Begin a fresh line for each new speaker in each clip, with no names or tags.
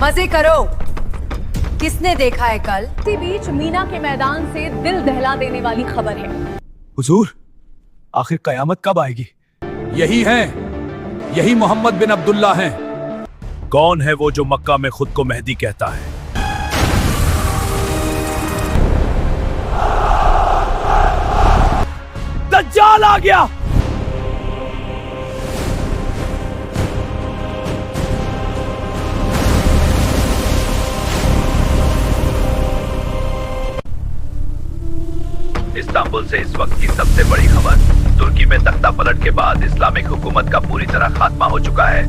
मजे करो। किसने देखा है कल?
इसी बीच मीना के मैदान से दिल दहला देने वाली खबर है।
हुजूर, आखिर कयामत कब आएगी?
यही हैं, यही मोहम्मद बिन अब्दुल्ला हैं।
कौन है वो जो मक्का में खुद को मेहदी कहता है? दज्जाल आ गया।
इस्तांबुल से इस वक्त की सबसे बड़ी खबर। तुर्की में तख्ता पलट के बाद इस्लामिक हुकूमत का पूरी तरह खात्मा हो चुका है।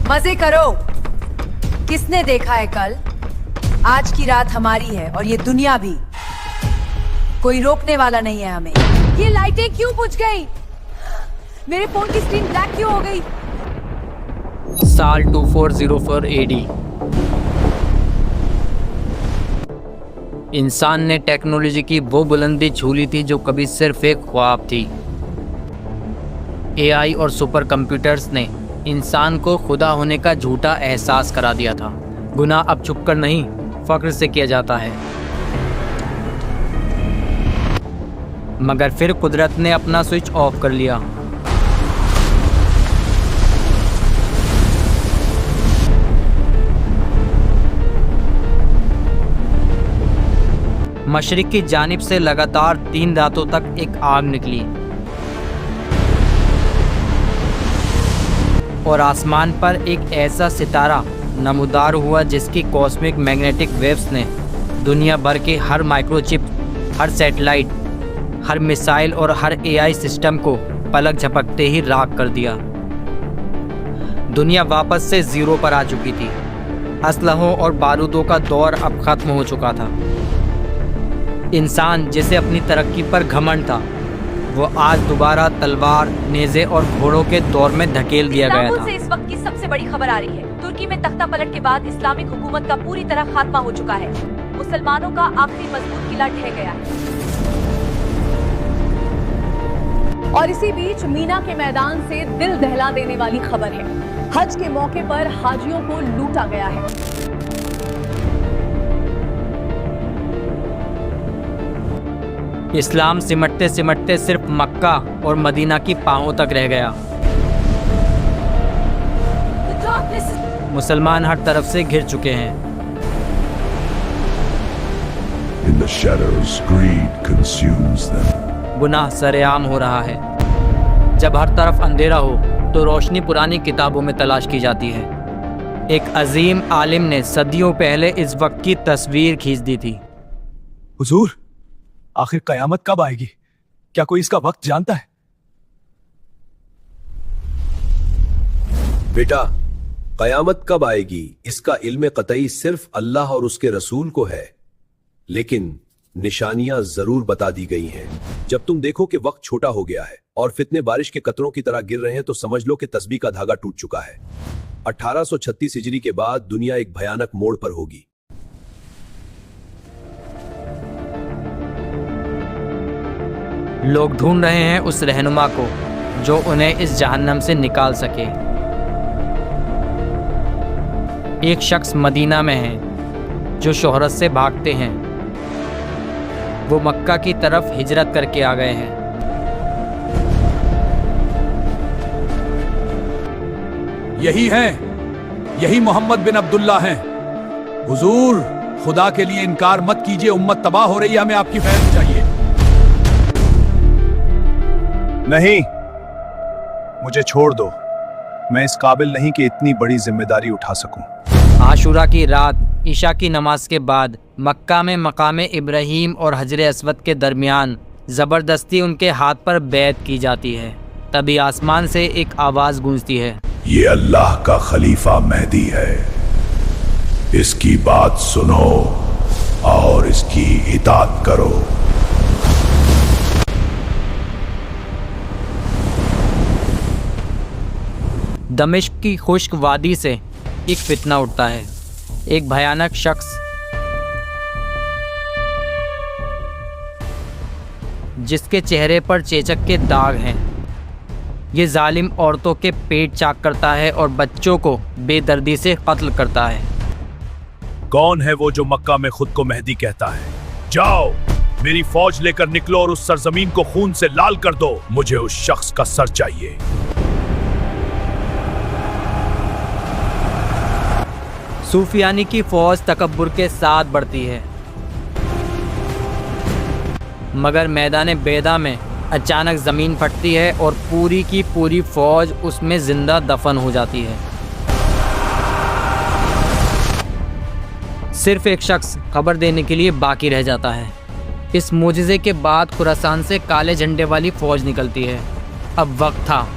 मजे करो। किसने देखा है कल? आज की रात हमारी है और ये दुनिया भी। कोई रोकने वाला नहीं है हमें। ये लाइटें क्यों बुझ गई? मेरे फोन की स्क्रीन ब्लैक क्यों हो गई?
साल 2404 AD। इंसान ने टेक्नोलॉजी की वो बुलंदी छू ली थी जो कभी सिर्फ एक ख्वाब थी। AI और सुपर कंप्यूटर्स ने इंसान को खुदा होने का झूठा एहसास करा दिया था। गुनाह अब छुपकर नहीं, फख्र से किया जाता है। मगर फिर कुदरत ने अपना स्विच ऑफ कर लिया। मशरिक की जानिब से लगातार 3 रातों तक एक आग निकली और आसमान पर एक ऐसा सितारा नमूदार हुआ जिसकी कॉस्मिक मैग्नेटिक वेव्स ने दुनिया भर के हर माइक्रोचिप, हर सैटेलाइट, हर मिसाइल और हर AI सिस्टम को पलक झपकते ही राख कर दिया। दुनिया वापस से ज़ीरो पर आ चुकी थी। असलहों और बारूदों का दौर अब ख़त्म हो चुका था। इंसान जिसे अपनी तरक्की पर घमंड था, वो आज दोबारा तलवार, नेज़े और घोड़ों के दौर में धकेल दिया गया था।
से इस वक्त की सबसे बड़ी खबर आ रही है। तुर्की में तख्ता पलट के बाद इस्लामिक हुकूमत का पूरी तरह खात्मा हो चुका है। मुसलमानों का आखिरी मजबूत किला ढह गया है। और इसी बीच मीना के मैदान से दिल दहला देने वाली खबर है। हज के मौके पर हाजियों को लूटा गया है।
इस्लाम सिमटते सिमटते सिर्फ मक्का और मदीना की पांवों तक रह गया। मुसलमान हर तरफ से घिर चुके हैं।
In the shadows, greed consumes them.
गुनाह सरेआम हो रहा है। जब हर तरफ अंधेरा हो तो रोशनी पुरानी किताबों में तलाश की जाती है। एक अजीम आलिम ने सदियों पहले इस वक्त की तस्वीर खींच दी थी।
हुजूर, आखिर कयामत कब आएगी? क्या कोई इसका वक्त जानता है?
बेटा, कयामत कब आएगी इसका इल्म कतई सिर्फ अल्लाह और उसके रसूल को है, लेकिन निशानियां जरूर बता दी गई हैं। जब तुम देखो कि वक्त छोटा हो गया है और फितने बारिश के कतरों की तरह गिर रहे हैं तो समझ लो कि तस्बीह का धागा टूट चुका है। 1836 हिजरी के बाद दुनिया एक भयानक मोड़ पर होगी।
लोग ढूंढ रहे हैं उस रहनुमा को जो उन्हें इस जहन्नम से निकाल सके। एक शख्स मदीना में है जो शोहरत से भागते हैं। वो मक्का की तरफ हिजरत करके आ गए हैं।
यही हैं, यही मोहम्मद बिन अब्दुल्ला हैं। हुजूर, खुदा के लिए इनकार मत कीजिए, उम्मत तबाह हो रही है, हमें आपकी फैज़ चाहिए।
नहीं, मुझे छोड़ दो। मैं इस काबिल नहीं कि इतनी बड़ी जिम्मेदारी उठा सकूं।
आशूरा की रात ईशा की नमाज के बाद मक्का में मकाम इब्राहीम और हजर अस्वद के दरमियान ज़बरदस्ती उनके हाथ पर बैत की जाती है। तभी आसमान से एक आवाज़ गूंजती है,
ये अल्लाह का खलीफा मेहदी है, इसकी बात सुनो और इसकी इताअत करो।
दमिश्क की खुश्क वादी से एक फितना उठता है। एक भयानक शख्स जिसके चेहरे पर चेचक के दाग हैं। ये जालिम औरतों के पेट चाक करता है और बच्चों को बेदर्दी से कत्ल करता है।
कौन है वो जो मक्का में खुद को मेहदी कहता है? जाओ, मेरी फौज लेकर निकलो और उस सरजमीन को खून से लाल कर दो। मुझे उस शख्स का सर चाहिए।
सूफियानी की फौज तकब्बुर के साथ बढ़ती है, मगर मैदान बेदा में अचानक जमीन फटती है और पूरी की पूरी फौज उसमें जिंदा दफन हो जाती है। सिर्फ एक शख्स खबर देने के लिए बाकी रह जाता है। इस मोजिज़े के बाद खुरासान से काले झंडे वाली फौज निकलती है। अब वक्त था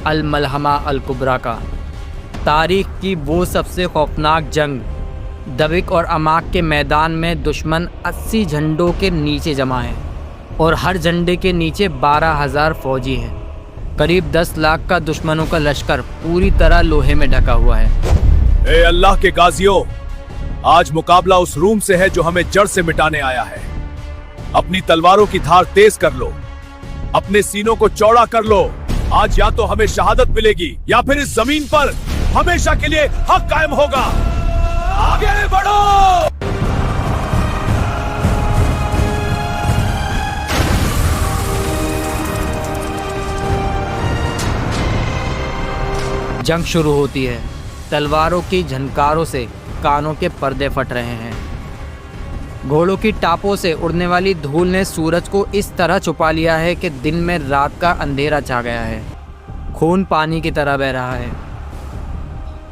अल मलहमा अल कुबरा का, तारीख की वो सबसे खौफनाक जंग। दबिक और अमाक के मैदान में दुश्मन 80 झंडों के नीचे जमा है और हर झंडे के नीचे 12,000 फौजी हैं। करीब 10 लाख का दुश्मनों का लश्कर पूरी तरह लोहे में ढका हुआ है।
ए अल्लाह के गाजियों, आज मुकाबला उस रूम से है जो हमें जड़ से मिटाने आया है। अपनी तलवारों की धार तेज कर लो, अपने सीनों को चौड़ा कर लो। आज या तो हमें शहादत मिलेगी या फिर इस जमीन पर हमेशा के लिए हक कायम होगा। आगे बढ़ो।
जंग शुरू होती है। तलवारों की झनकारों से कानों के पर्दे फट रहे हैं। घोड़ों की टापों से उड़ने वाली धूल ने सूरज को इस तरह छुपा लिया है कि दिन में रात का अंधेरा छा गया है। खून पानी की तरह बह रहा है।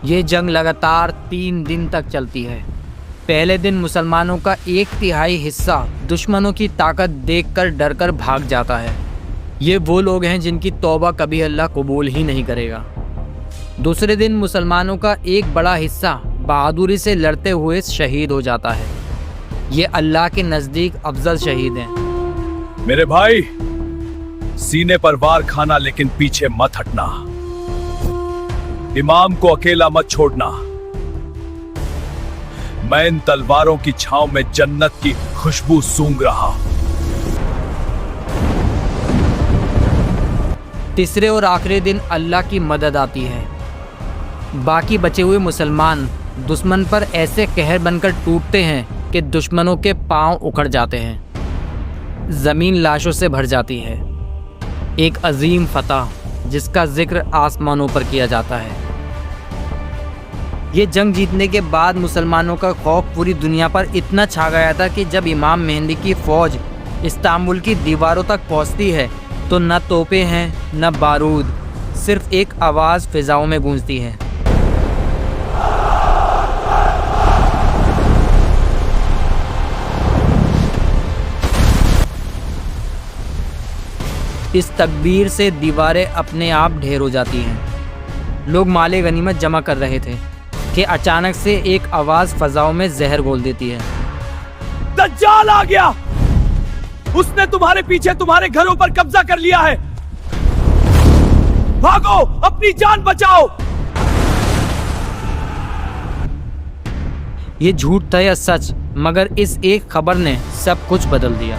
ये जंग लगातार 3 दिन तक चलती है। पहले दिन मुसलमानों का 1/3 हिस्सा दुश्मनों की ताकत देखकर डरकर भाग जाता है। ये वो लोग हैं जिनकी तौबा कभी अल्लाह कबूल ही नहीं करेगा। दूसरे दिन मुसलमानों का एक बड़ा हिस्सा बहादुरी से लड़ते हुए शहीद हो जाता है। ये अल्लाह के नज़दीक अफजल शहीद हैं।
मेरे भाई, सीने पर वार खाना लेकिन पीछे मत हटना। इमाम को अकेला मत छोड़ना। मैं इन तलवारों की छांव में जन्नत की खुशबू सूंघ रहा हूं।
तीसरे और आखिरी दिन अल्लाह की मदद आती है। बाकी बचे हुए मुसलमान दुश्मन पर ऐसे कहर बनकर टूटते हैं कि दुश्मनों के पांव उखड़ जाते हैं। ज़मीन लाशों से भर जाती है। एक अजीम फतह जिसका जिक्र आसमानों पर किया जाता है। ये जंग जीतने के बाद मुसलमानों का खौफ पूरी दुनिया पर इतना छा गया था कि जब इमाम मेहंदी की फ़ौज इस्तांबुल की दीवारों तक पहुंचती है तो न तोपें हैं न बारूद, सिर्फ एक आवाज़ फिजाओं में गूंजती है। इस तकबीर से दीवारें अपने आप ढेर हो जाती हैं। लोग माले गनीमत जमा कर रहे थे कि अचानक से एक आवाज़ फ़ज़ाओं में जहर घोल देती है।
दज्जाल आ गया! उसने तुम्हारे पीछे तुम्हारे घरों पर कब्जा कर लिया है। भागो, अपनी जान बचाओ।
ये झूठ था या सच, मगर इस एक खबर ने सब कुछ बदल दिया।